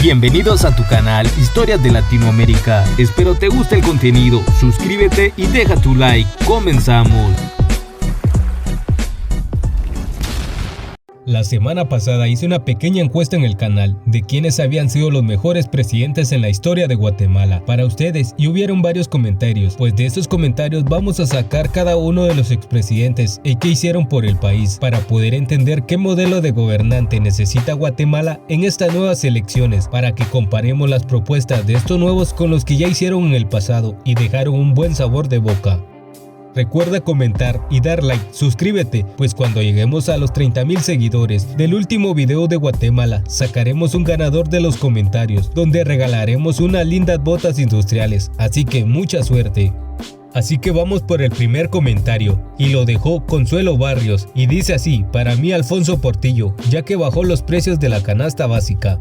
Bienvenidos a tu canal Historias de Latinoamérica. Espero te guste el contenido. Suscríbete y deja tu like. Comenzamos. La semana pasada hice una pequeña encuesta en el canal de quiénes habían sido los mejores presidentes en la historia de Guatemala para ustedes y hubieron varios comentarios, pues de esos comentarios vamos a sacar cada uno de los expresidentes y qué hicieron por el país para poder entender qué modelo de gobernante necesita Guatemala en estas nuevas elecciones, para que comparemos las propuestas de estos nuevos con los que ya hicieron en el pasado y dejaron un buen sabor de boca. Recuerda comentar y dar like, suscríbete, pues cuando lleguemos a los 30,000 seguidores del último video de Guatemala, sacaremos un ganador de los comentarios, donde regalaremos unas lindas botas industriales, así que mucha suerte. Así que vamos por el primer comentario, y lo dejó Consuelo Barrios, y dice así: para mí Alfonso Portillo, ya que bajó los precios de la canasta básica.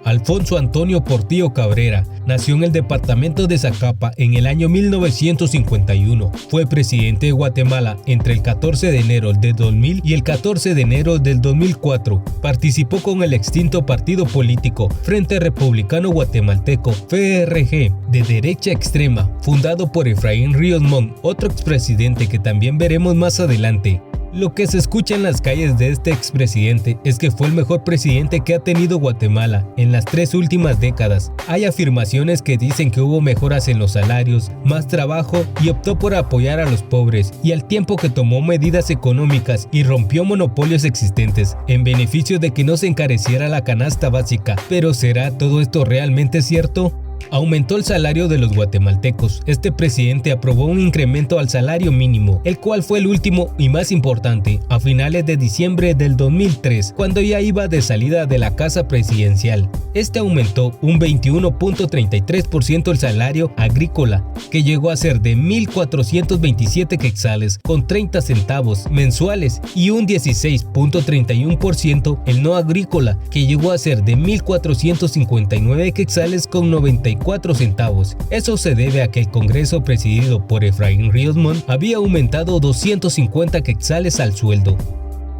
Alfonso Antonio Portillo Cabrera nació en el departamento de Zacapa en el año 1951. Fue presidente de Guatemala entre el 14 de enero del 2000 y el 14 de enero del 2004. Participó con el extinto partido político Frente Republicano Guatemalteco, FRG, de derecha extrema, fundado por Efraín Ríos Montt, otro expresidente que también veremos más adelante. Lo que se escucha en las calles de este expresidente es que fue el mejor presidente que ha tenido Guatemala en las 3 últimas décadas. Hay afirmaciones que dicen que hubo mejoras en los salarios, más trabajo y optó por apoyar a los pobres, y al tiempo que tomó medidas económicas y rompió monopolios existentes en beneficio de que no se encareciera la canasta básica. ¿Pero será todo esto realmente cierto? Aumentó el salario de los guatemaltecos. Este presidente aprobó un incremento al salario mínimo, el cual fue el último y más importante a finales de diciembre del 2003, cuando ya iba de salida de la casa presidencial. Este aumentó un 21.33% el salario agrícola, que llegó a ser de 1.427 quetzales con 30 centavos mensuales, y un 16.31% el no agrícola, que llegó a ser de 1.459 quetzales con 94 centavos. Eso se debe a que el Congreso presidido por Efraín Ríos Montt había aumentado 250 quetzales al sueldo.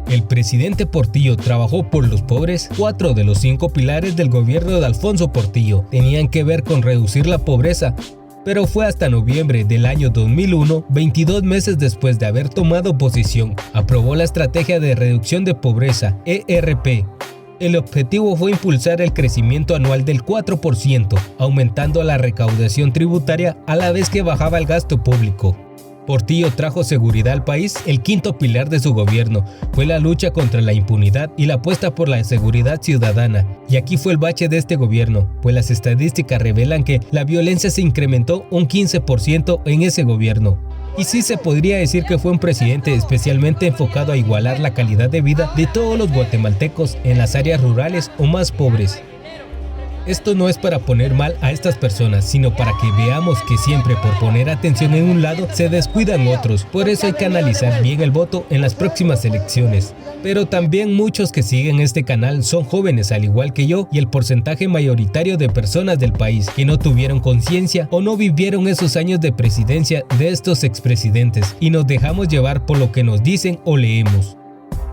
El presidente Portillo trabajó por los pobres. 4 de los 5 pilares del gobierno de Alfonso Portillo tenían que ver con reducir la pobreza, pero fue hasta noviembre del año 2001, 22 meses después de haber tomado posesión, aprobó la Estrategia de Reducción de Pobreza, ERP. El objetivo fue impulsar el crecimiento anual del 4%, aumentando la recaudación tributaria a la vez que bajaba el gasto público. Portillo trajo seguridad al país. El 5º pilar de su gobierno fue la lucha contra la impunidad y la apuesta por la seguridad ciudadana. Y aquí fue el bache de este gobierno, pues las estadísticas revelan que la violencia se incrementó un 15% en ese gobierno. Y sí se podría decir que fue un presidente especialmente enfocado a igualar la calidad de vida de todos los guatemaltecos en las áreas rurales o más pobres. Esto no es para poner mal a estas personas, sino para que veamos que siempre por poner atención en un lado se descuidan otros. Por eso hay que analizar bien el voto en las próximas elecciones. Pero también muchos que siguen este canal son jóvenes al igual que yo, y el porcentaje mayoritario de personas del país que no tuvieron conciencia o no vivieron esos años de presidencia de estos expresidentes, y nos dejamos llevar por lo que nos dicen o leemos.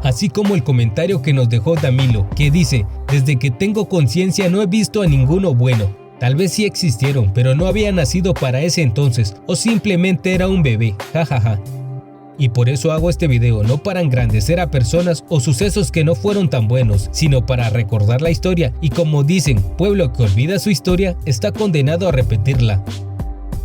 Así como el comentario que nos dejó Damilo, que dice: desde que tengo conciencia no he visto a ninguno bueno. Tal vez sí existieron, pero no había nacido para ese entonces, o simplemente era un bebé, jajaja. Y por eso hago este video, no para engrandecer a personas o sucesos que no fueron tan buenos, sino para recordar la historia, y como dicen, pueblo que olvida su historia está condenado a repetirla.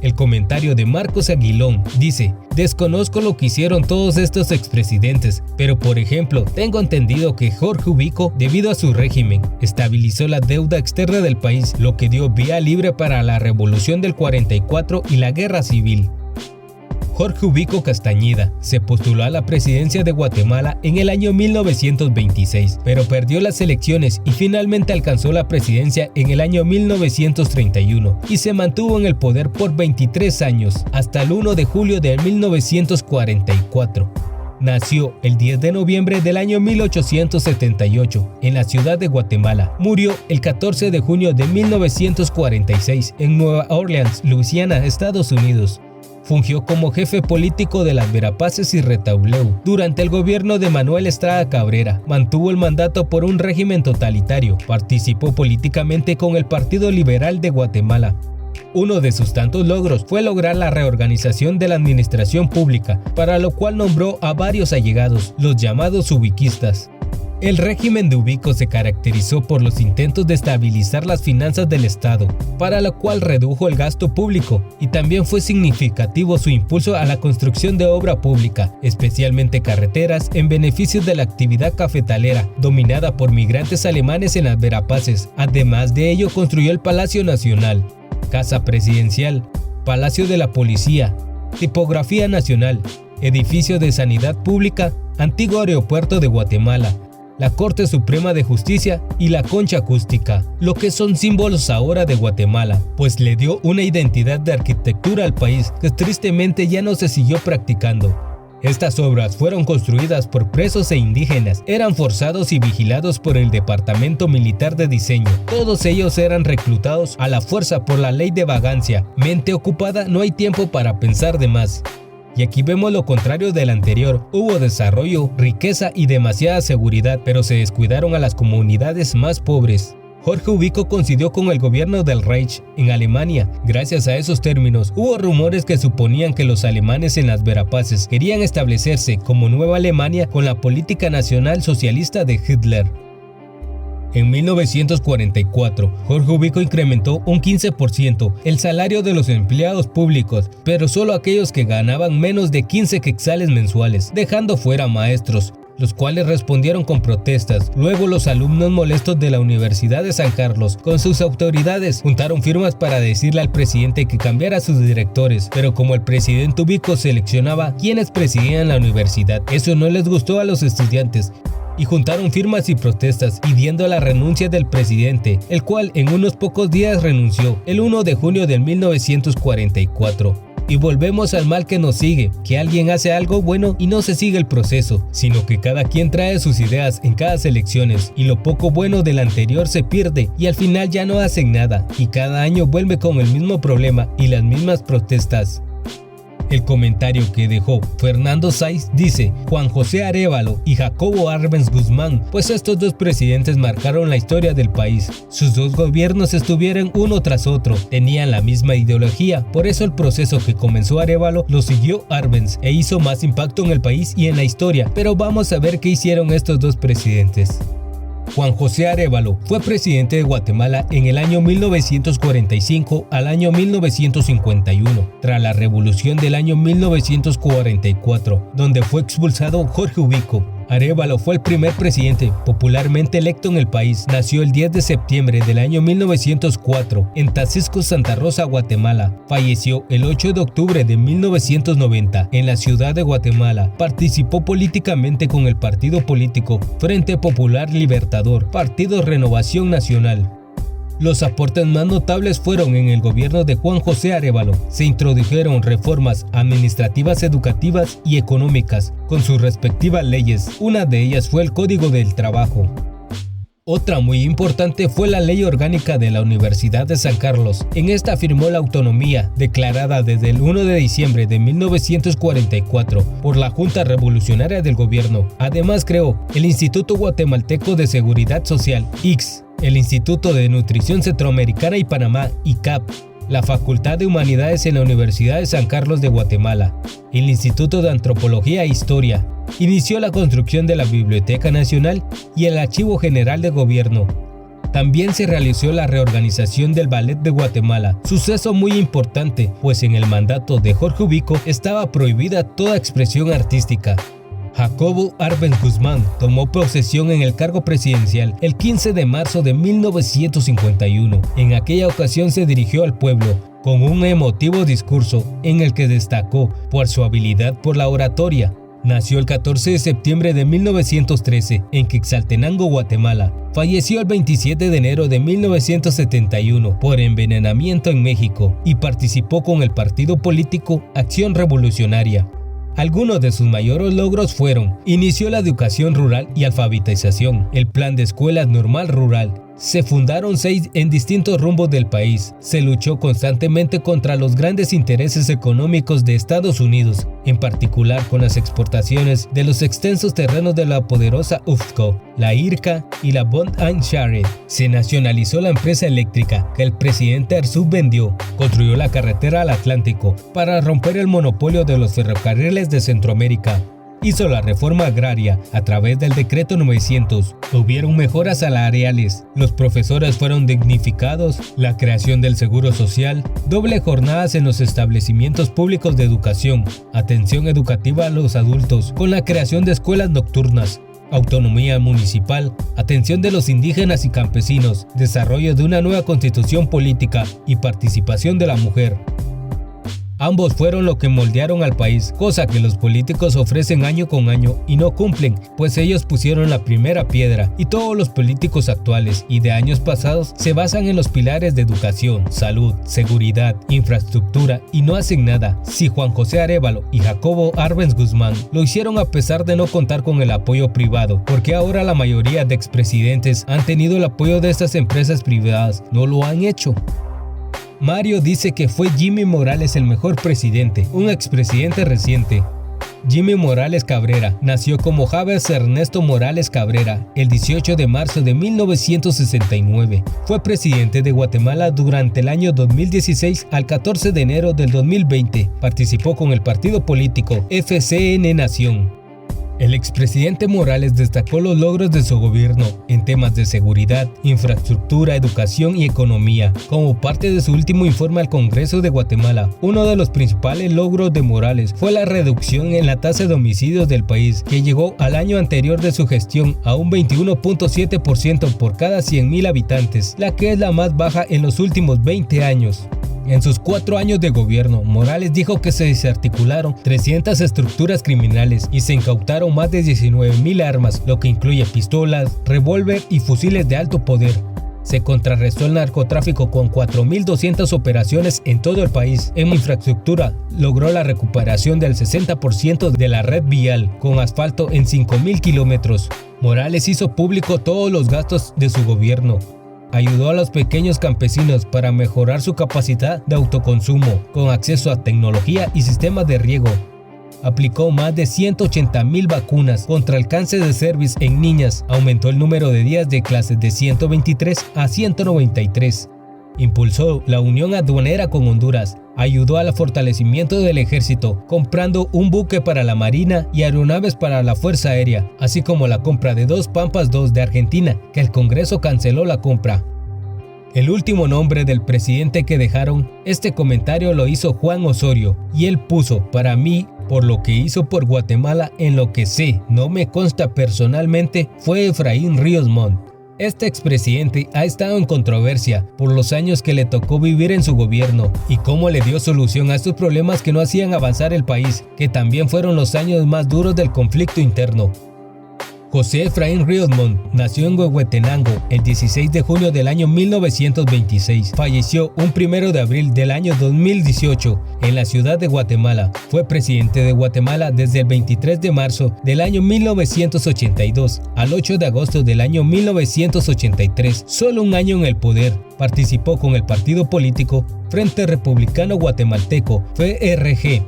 El comentario de Marcos Aguilón dice: desconozco lo que hicieron todos estos expresidentes, pero por ejemplo, tengo entendido que Jorge Ubico, debido a su régimen, estabilizó la deuda externa del país, lo que dio vía libre para la revolución del 44 y la guerra civil. Jorge Ubico Castañeda se postuló a la presidencia de Guatemala en el año 1926, pero perdió las elecciones y finalmente alcanzó la presidencia en el año 1931 y se mantuvo en el poder por 23 años, hasta el 1 de julio de 1944. Nació el 10 de noviembre del año 1878 en la ciudad de Guatemala. Murió el 14 de junio de 1946 en Nueva Orleans, Luisiana, Estados Unidos. Fungió como jefe político de las Verapaces y Retauleu. Durante el gobierno de Manuel Estrada Cabrera, mantuvo el mandato por un régimen totalitario. Participó políticamente con el Partido Liberal de Guatemala. Uno de sus tantos logros fue lograr la reorganización de la administración pública, para lo cual nombró a varios allegados, los llamados ubiquistas. El régimen de Ubico se caracterizó por los intentos de estabilizar las finanzas del Estado, para lo cual redujo el gasto público, y también fue significativo su impulso a la construcción de obra pública, especialmente carreteras, en beneficio de la actividad cafetalera, dominada por migrantes alemanes en las Verapaces. Además de ello, construyó el Palacio Nacional, Casa Presidencial, Palacio de la Policía, Tipografía Nacional, Edificio de Sanidad Pública, Antiguo Aeropuerto de Guatemala, la Corte Suprema de Justicia y la Concha Acústica, lo que son símbolos ahora de Guatemala, pues le dio una identidad de arquitectura al país que tristemente ya no se siguió practicando. Estas obras fueron construidas por presos e indígenas, eran forzados y vigilados por el Departamento Militar de Diseño. Todos ellos eran reclutados a la fuerza por la ley de vagancia. Mente ocupada, no hay tiempo para pensar de más. Y aquí vemos lo contrario del anterior. Hubo desarrollo, riqueza y demasiada seguridad, pero se descuidaron a las comunidades más pobres. Jorge Ubico coincidió con el gobierno del Reich en Alemania. Gracias a esos términos, hubo rumores que suponían que los alemanes en las Verapaces querían establecerse como Nueva Alemania con la política nacional socialista de Hitler. En 1944, Jorge Ubico incrementó un 15% el salario de los empleados públicos, pero solo aquellos que ganaban menos de 15 quetzales mensuales, dejando fuera a maestros, los cuales respondieron con protestas. Luego los alumnos molestos de la Universidad de San Carlos, con sus autoridades, juntaron firmas para decirle al presidente que cambiara a sus directores, pero como el presidente Ubico seleccionaba quienes presidían la universidad, eso no les gustó a los estudiantes, y juntaron firmas y protestas pidiendo la renuncia del presidente, el cual en unos pocos días renunció, el 1 de junio de 1944. Y volvemos al mal que nos sigue, que alguien hace algo bueno y no se sigue el proceso, sino que cada quien trae sus ideas en cada elecciones, y lo poco bueno del anterior se pierde y al final ya no hacen nada, y cada año vuelve con el mismo problema y las mismas protestas. El comentario que dejó Fernando Sáiz dice: Juan José Arévalo y Jacobo Arbenz Guzmán, pues estos dos presidentes marcaron la historia del país. Sus dos gobiernos estuvieron uno tras otro, tenían la misma ideología, por eso el proceso que comenzó Arévalo lo siguió Arbenz e hizo más impacto en el país y en la historia. Pero vamos a ver qué hicieron estos dos presidentes. Juan José Arévalo fue presidente de Guatemala en el año 1945 al año 1951, tras la revolución del año 1944, donde fue expulsado Jorge Ubico. Arévalo fue el primer presidente popularmente electo en el país. Nació el 10 de septiembre del año 1904 en Tacisco, Santa Rosa, Guatemala. Falleció el 8 de octubre de 1990 en la ciudad de Guatemala. Participó políticamente con el partido político Frente Popular Libertador, Partido Renovación Nacional. Los aportes más notables fueron en el gobierno de Juan José Arévalo. Se introdujeron reformas administrativas, educativas y económicas, con sus respectivas leyes. Una de ellas fue el Código del Trabajo. Otra muy importante fue la Ley Orgánica de la Universidad de San Carlos. En esta afirmó la autonomía, declarada desde el 1 de diciembre de 1944 por la Junta Revolucionaria del Gobierno. Además creó el Instituto Guatemalteco de Seguridad Social, IX, el Instituto de Nutrición Centroamericana y Panamá, ICAP, la Facultad de Humanidades en la Universidad de San Carlos de Guatemala, el Instituto de Antropología e Historia. Inició la construcción de la Biblioteca Nacional y el Archivo General de Gobierno. También se realizó la reorganización del Ballet de Guatemala, suceso muy importante, pues en el mandato de Jorge Ubico estaba prohibida toda expresión artística. Jacobo Arbenz Guzmán tomó posesión en el cargo presidencial el 15 de marzo de 1951. En aquella ocasión se dirigió al pueblo con un emotivo discurso en el que destacó por su habilidad por la oratoria. Nació el 14 de septiembre de 1913 en Quetzaltenango, Guatemala. Falleció el 27 de enero de 1971 por envenenamiento en México y participó con el partido político Acción Revolucionaria. Algunos de sus mayores logros fueron: inició la educación rural y alfabetización, el plan de escuelas normal rural, Se fundaron 6 en distintos rumbos del país. Se luchó constantemente contra los grandes intereses económicos de Estados Unidos, en particular con las exportaciones de los extensos terrenos de la poderosa UFCO, la IRCA y la Bond and Share. Se nacionalizó la empresa eléctrica que el presidente Arzú vendió. Construyó la carretera al Atlántico para romper el monopolio de los ferrocarriles de Centroamérica. Hizo la reforma agraria a través del decreto 900. Hubieron mejoras salariales, los profesores fueron dignificados, la creación del seguro social, doble jornadas en los establecimientos públicos de educación, atención educativa a los adultos, con la creación de escuelas nocturnas, autonomía municipal, atención de los indígenas y campesinos, desarrollo de una nueva constitución política y participación de la mujer. Ambos fueron lo que moldearon al país, cosa que los políticos ofrecen año con año y no cumplen, pues ellos pusieron la primera piedra y todos los políticos actuales y de años pasados se basan en los pilares de educación, salud, seguridad, infraestructura y no hacen nada. Si Juan José Arévalo y Jacobo Arbenz Guzmán lo hicieron a pesar de no contar con el apoyo privado, porque ahora la mayoría de expresidentes han tenido el apoyo de estas empresas privadas, no lo han hecho. Mario dice que fue Jimmy Morales el mejor presidente, un expresidente reciente. Jimmy Morales Cabrera nació como Javes Ernesto Morales Cabrera el 18 de marzo de 1969. Fue presidente de Guatemala durante el año 2016 al 14 de enero del 2020. Participó con el partido político FCN Nación. El expresidente Morales destacó los logros de su gobierno en temas de seguridad, infraestructura, educación y economía. Como parte de su último informe al Congreso de Guatemala, uno de los principales logros de Morales fue la reducción en la tasa de homicidios del país, que llegó al año anterior de su gestión a un 21.7% por cada 100.000 habitantes, la que es la más baja en los últimos 20 años. En sus 4 años de gobierno, Morales dijo que se desarticularon 300 estructuras criminales y se incautaron más de 19.000 armas, lo que incluye pistolas, revólver y fusiles de alto poder. Se contrarrestó el narcotráfico con 4.200 operaciones en todo el país. En infraestructura, logró la recuperación del 60% de la red vial, con asfalto en 5.000 kilómetros. Morales hizo público todos los gastos de su gobierno. Ayudó a los pequeños campesinos para mejorar su capacidad de autoconsumo, con acceso a tecnología y sistemas de riego. Aplicó más de 180.000 vacunas contra el cáncer de cervix en niñas. Aumentó el número de días de clases de 123 a 193. Impulsó la unión aduanera con Honduras. Ayudó al fortalecimiento del ejército, comprando un buque para la Marina y aeronaves para la Fuerza Aérea, así como la compra de 2 Pampas II de Argentina, que el Congreso canceló la compra. El último nombre del presidente que dejaron, este comentario lo hizo Juan Osorio, y él puso: para mí, por lo que hizo por Guatemala, en lo que sé, no me consta personalmente, fue Efraín Ríos Montt. Este expresidente ha estado en controversia por los años que le tocó vivir en su gobierno y cómo le dio solución a estos problemas que no hacían avanzar el país, que también fueron los años más duros del conflicto interno. José Efraín Ríos Montt nació en Huehuetenango el 16 de junio del año 1926. Falleció un 1 de abril del año 2018 en la ciudad de Guatemala. Fue presidente de Guatemala desde el 23 de marzo del año 1982 al 8 de agosto del año 1983. Solo un año en el poder. Participó con el partido político Frente Republicano Guatemalteco, FRG.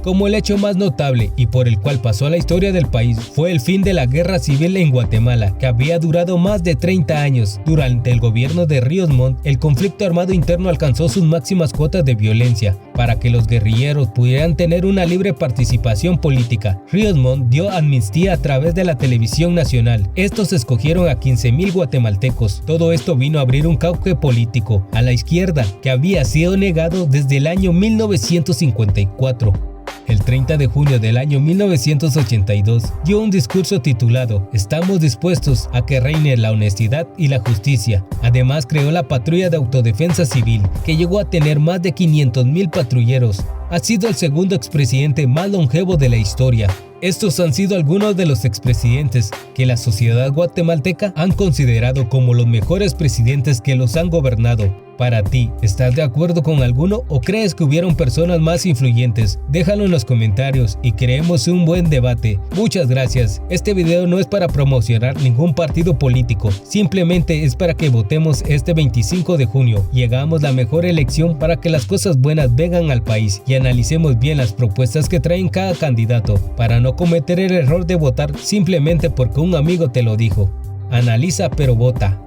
Como el hecho más notable y por el cual pasó a la historia del país fue el fin de la guerra civil en Guatemala, que había durado más de 30 años. Durante el gobierno de Ríos Montt, el conflicto armado interno alcanzó sus máximas cuotas de violencia. Para que los guerrilleros pudieran tener una libre participación política, Ríos Montt dio amnistía a través de la televisión nacional. Estos escogieron a 15.000 guatemaltecos. Todo esto vino a abrir un cauce político a la izquierda que había sido negado desde el año 1954. El 30 de junio del año 1982 dio un discurso titulado "Estamos dispuestos a que reine la honestidad y la justicia". Además creó la Patrulla de Autodefensa Civil, que llegó a tener más de 500.000 patrulleros. Ha sido el segundo expresidente más longevo de la historia. Estos han sido algunos de los expresidentes que la sociedad guatemalteca han considerado como los mejores presidentes que los han gobernado. Para ti, ¿estás de acuerdo con alguno o crees que hubieron personas más influyentes? Déjalo en los comentarios y creemos un buen debate. Muchas gracias. Este video no es para promocionar ningún partido político, simplemente es para que votemos este 25 de junio y hagamos la mejor elección para que las cosas buenas vengan al país y analicemos bien las propuestas que traen cada candidato para no cometer el error de votar simplemente porque un amigo te lo dijo. Analiza pero vota.